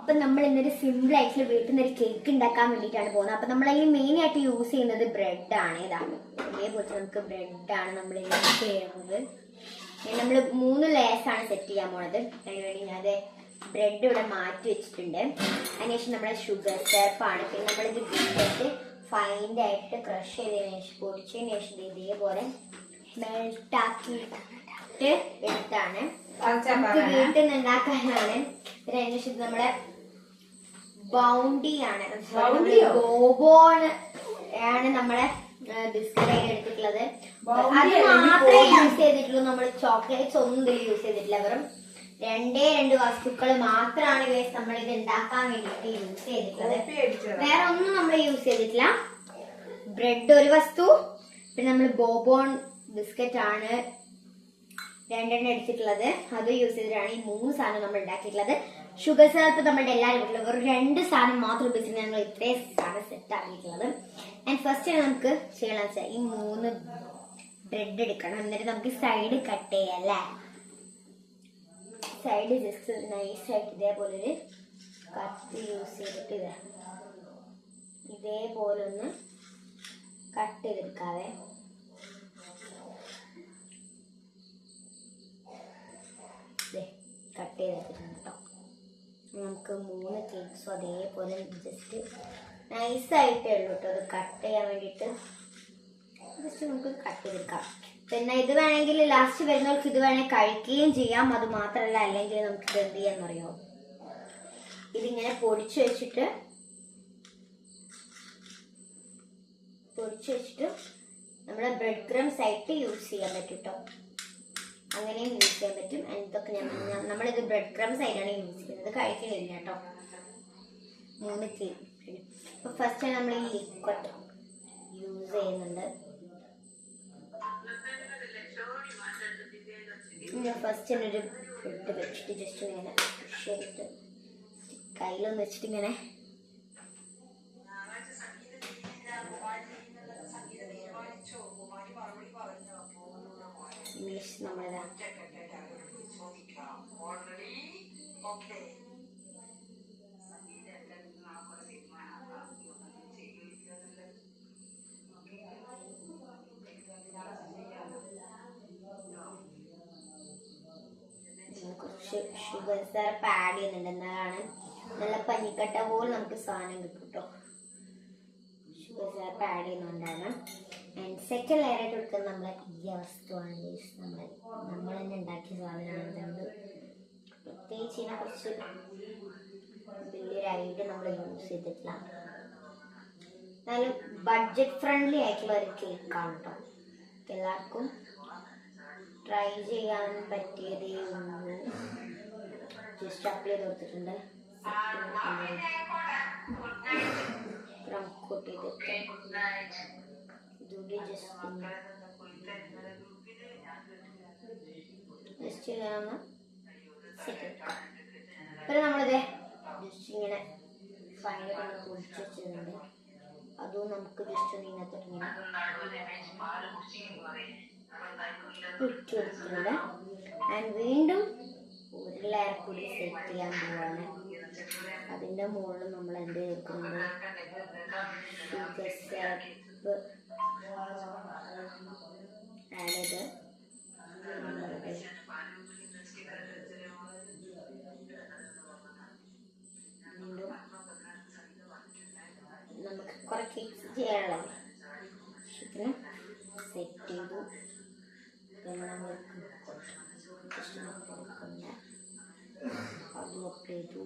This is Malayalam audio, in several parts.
അപ്പൊ നമ്മൾ ഇന്നൊരു സിമ്പിൾ ആയിട്ടുള്ള വീട്ടിൽ നിന്ന് ഒരു കേക്ക് ഉണ്ടാക്കാൻ വേണ്ടിയിട്ടാണ് പോകുന്നത്. അപ്പൊ നമ്മൾ അതിന് മെയിൻ ആയിട്ട് യൂസ് ചെയ്യുന്നത് ബ്രെഡ് ആണ്. ഇതാണ് ഇതേപോലെ നമുക്ക് ബ്രെഡ് ആണ് നമ്മൾ യൂസ് ചെയ്യുന്നത്. നമ്മൾ 3 ലെയേഴ്സ് ആണ് സെറ്റ് ചെയ്യാൻ പോണത്. അതിനുവേണ്ടി ഞാൻ ബ്രെഡ് ഇവിടെ മാറ്റി വെച്ചിട്ടുണ്ട്. അതിനുശേഷം നമ്മുടെ ഷുഗർ സിറപ്പാണ്. പിന്നെ നമ്മളിത് വീട്ടിലേക്ക് ഫൈൻഡ് ആയിട്ട് ക്രഷ് ചെയ്തതിനു ശേഷം പൊടിച്ചതിന് ശേഷം ഇതേപോലെ മെൽട്ടാക്കിയിട്ട് എടുത്താണ് വീട്ടിൽ നിന്ന് ഉണ്ടാക്കാനാണ്. അതിനുശേഷം നമ്മുടെ ബൗണ്ടി ആണ്, ബോബോൺ ആണ് നമ്മളെ ബിസ്ക്കറ്റ് എടുത്തിട്ടുള്ളത്. അത് മാത്രമേ യൂസ് ചെയ്തിട്ടുള്ളൂ. നമ്മൾ ചോക്ലേറ്റ്സ് ഒന്നും ഇതിൽ യൂസ് ചെയ്തിട്ടില്ല. വെറും 2 വസ്തുക്കൾ മാത്രമാണ് നമ്മൾ ഇത് ഉണ്ടാക്കാൻ വേണ്ടിയിട്ട് യൂസ് ചെയ്തിട്ടുള്ളത്. വേറെ ഒന്നും നമ്മൾ യൂസ് ചെയ്തിട്ടില്ല. ബ്രെഡ് ഒരു വസ്തു, പിന്നെ നമ്മൾ ബോബോൺ ബിസ്ക്കറ്റ് ആണ് 2 എടുത്തിട്ടുള്ളത്. അത് യൂസ് ചെയ്തിട്ടാണ് ഈ 3 സാധനം നമ്മൾ ഉണ്ടാക്കിയിട്ടുള്ളത്. ഷുഗർ സിറപ്പ് നമ്മുടെ എല്ലാവരും വീട്ടിലും വെറും 2 സാധനം മാത്രം ഉപയോഗിച്ചിട്ട് ഞങ്ങൾ ഇത്രയും സാധനം സെറ്റ് ആക്കിയിട്ടുള്ളത്. ആൻഡ് ഫസ്റ്റ് നമുക്ക് ചെയ്യണമെന്ന് വെച്ചാൽ ഈ 3 ബ്രെഡ് എടുക്കണം. എന്നിട്ട് നമുക്ക് സൈഡ് കട്ട് ചെയ്യാം അല്ലേ. സൈഡ് ജസ്റ്റ് നൈസായിട്ട് ഇതേപോലെ ഒരു കത്തി യൂസ് ചെയ്തിട്ട് ഇതേപോലെ ഒന്ന് കട്ട് ചെയ്തെടുക്കാതെ കട്ട് ചെയ്തെടുത്തിട്ടുണ്ട് കേട്ടോ. നമുക്ക് 3 കേക്ക്സും അതേപോലെ ജസ്റ്റ് നൈസായിട്ടേ ഉള്ളൂ കേട്ടോ. അത് കട്ട് ചെയ്യാൻ വേണ്ടിയിട്ട് ജസ്റ്റ് നമുക്ക് കട്ട് ചെയ്തെടുക്കാം. പിന്നെ ഇത് വേണമെങ്കിൽ ലാസ്റ്റ് വരുന്നവർക്ക് ഇത് വേണമെങ്കിൽ കഴിക്കുകയും ചെയ്യാം. അത് മാത്രമല്ല, അല്ലെങ്കിൽ നമുക്ക് ഇത് എന്ത് ചെയ്യാന്നറിയോ, ഇതിങ്ങനെ പൊടിച്ചു വെച്ചിട്ട് നമ്മുടെ ബ്രെഡ് ക്രംസ് ആയിട്ട് യൂസ് ചെയ്യാൻ പറ്റും കേട്ടോ. അങ്ങനെയും യൂസ് ചെയ്യാൻ പറ്റും. ഇതൊക്കെ നമ്മളിത് ബ്രെഡ് ക്രംസ് ആയിട്ടാണ് യൂസ് ചെയ്യുന്നത്, കഴിക്കണില്ല കേട്ടോ. 3 കേക്ക്. അപ്പൊ ഫസ്റ്റ് നമ്മൾ ഈ ലിക്വിഡ് യൂസ് ചെയ്യുന്നുണ്ട്. ഫസ്റ്റ് ഒരു ബ്രെഡ് വെച്ചിട്ട് ജസ്റ്റ് ഇങ്ങനെ ചെയ്തിട്ട് കയ്യിലൊന്ന് വെച്ചിട്ട് ഇങ്ങനെ നമ്മളിതാ കുറച്ച് ഷുഗർ സിറപ്പ് ആഡ് ചെയ്യുന്നുണ്ട്. എന്നാലാണ് നല്ല പനിക്കട്ട പോലെ നമുക്ക് സാധനം കിട്ടും കേട്ടോ. ഷുഗർ സിറപ്പ് ആഡ് ചെയ്യുന്നതുകൊണ്ടാണ്. ആൻഡ് സെക്കൻഡ് ലെയർ ആയിട്ട് കൊടുക്കുന്നത് നമ്മളെ ഈ വസ്തുവാണ്. നമ്മൾ തന്നെ ഉണ്ടാക്കിയ സാധനമാണ്. പ്രത്യേകിച്ച് ഇതിനെ കുറച്ച് വലിയൊരു ഐഡിയ നമ്മൾ യൂസ് ചെയ്തിട്ടില്ല. എന്നാലും ബഡ്ജറ്റ് ഫ്രണ്ട്ലി ആയിട്ടുള്ള ഒരു കേക്കാണ് കേട്ടോ. എല്ലാവർക്കും ട്രൈ ചെയ്യാൻ പറ്റിയതേ ഉള്ളൂ. ജസ്റ്റ് അപ്ലൈ ചെയ്ത് കൊടുത്തിട്ടുണ്ട്. കോട്ട് ചെയ്തിട്ട് ഇതുകൂടി ജസ്റ്റ് ഇതാണ് സെറ്റ്. പിന്നെ നമ്മളിത് ജസ്റ്റ് ഇങ്ങനെ ഫൈനൽ പൊടിച്ച് വെച്ചിട്ടുണ്ട്. അതും നമുക്ക് ജസ്റ്റ് ഒന്ന് ഇതിനകത്തോട്ട് ഇങ്ങനെ ഇട്ട് കൊടുത്തിട്ടുണ്ട്. ആൻഡ് വീണ്ടും ഒരു ലെയർ കൂടി സെറ്റ് ചെയ്യാൻ പോവാണ്. അതിൻ്റെ മുകളിൽ നമ്മൾ എന്ത് ചേർക്കുന്നുണ്ട്, ഷുഗർ സിറപ്പ് ആഡ് ചെയ്ത് വീണ്ടും നമുക്ക് കുറെ കേക്ക്സ് ചെയ്യാനുള്ളത് ഇതിന് സെറ്റ് ചെയ്തു. അതും അപ്ലൈ ചെയ്തു.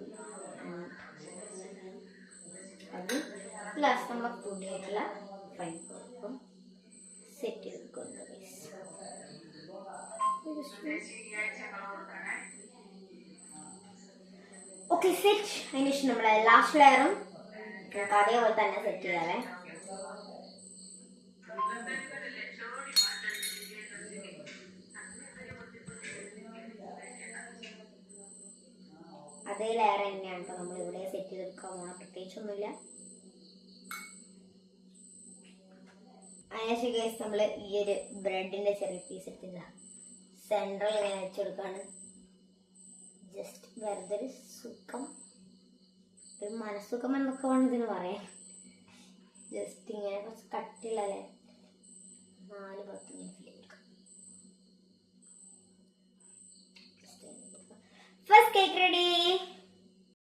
അത് ലാസ്റ്റ് നമ്മൾ പൊടിയായിട്ടുള്ള ഫൈൻ പൗഡറും സെറ്റ് ചെയ്തെടുക്കുന്നത്. Okay, set. അതിന് ശേഷം നമ്മളെ ലാസ്റ്റ് ലെയറും അതേപോലെ തന്നെ സെറ്റ് ചെയ്യാവേ. അതേ ലെയർ തന്നെയാണ് കേട്ടോ നമ്മൾ ഇവിടെ സെറ്റ് ചെയ്തെടുക്കാൻ പോകണം. പ്രത്യേകിച്ചൊന്നുമില്ല. അതിനുശേഷം ഗൈസ് നമ്മൾ ഈ ഒരു ബ്രെഡിന്റെ ചെറിയ പീസ് എടുത്തില്ല സെൻട്രൽ ഇങ്ങനെ വെച്ചെടുക്കാണ്. ജസ്റ്റ് വെറുതെ ഒരു സുഖം മനസ്സുഖം എന്നൊക്കെ വേണം ഇതിന് പറയാം. ജസ്റ്റ് ഇങ്ങനെ കുറച്ച് കട്ടിയുള്ളല്ലേ.